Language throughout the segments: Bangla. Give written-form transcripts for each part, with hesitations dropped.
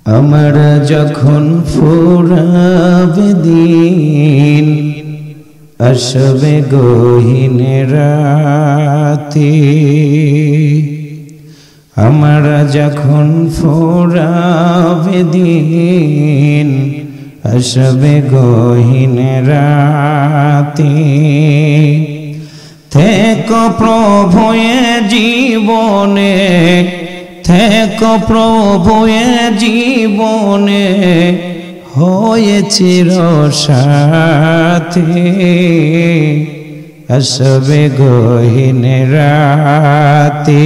আমরা যখন ফুরাবে দিন আসবে গহীন রাতে, আমরা যখন ফুরাবে দিন আসবে গহীন রাতে। থেকো প্রভু এ জীবনে, থেকো প্রভু এ জীবনে, হয়ে চিরসাথী আসবে গহীন রাতে।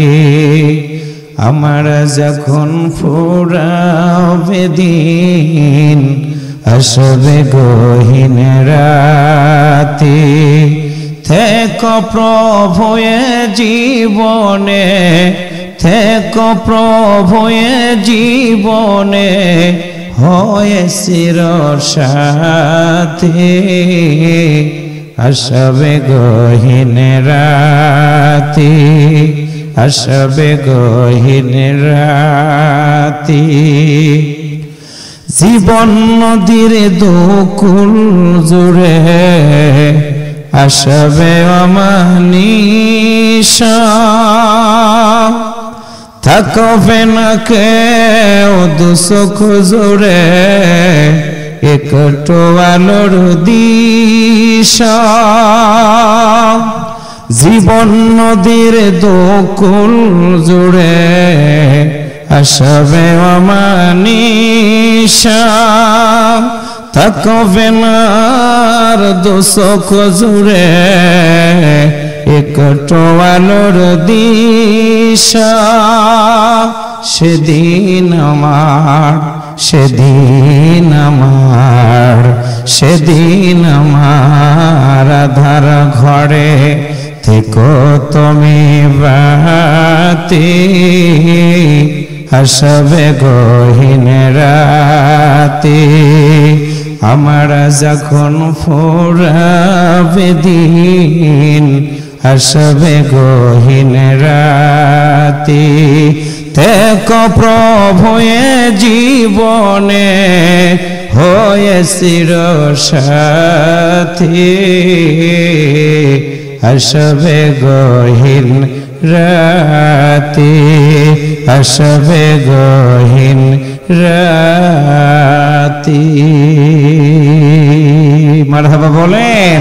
আমরা যখন ফুরাবে দিন আসবে গহীন রাতে। থেকো প্রভু এ জীবনে, থেকো প্রভু এ জীবনে, হয়ে চিরসাথী আসবে গহীন রাতে, আসবে গহীন রাতে। জীবন নদীর দুকুল জুড়ে আসবে অমানিশা, থাকবে না কেউ দুচোখ জুড়ে একটু আলোর দিশা। জীবন নদীর দুকুল জুড়ে আসবে অমানিশা, থাকবে না দুচোখ জুড়ে একটু আলোর দিশা। সেদিন আমার, সেদিন আমার, সেদিন আমার আধার ঘরে থেকো তুমি বাতি আসবে গহীন রাতে। আমরা যখন ফুরাবে দিন আসবে গহীন রাতে। থেকো প্রভু এ জীবনে হয়ে চিরসাথী আসবে গহীন রাতে, আসবে গহীন রাতে। মারহাবা বলেন।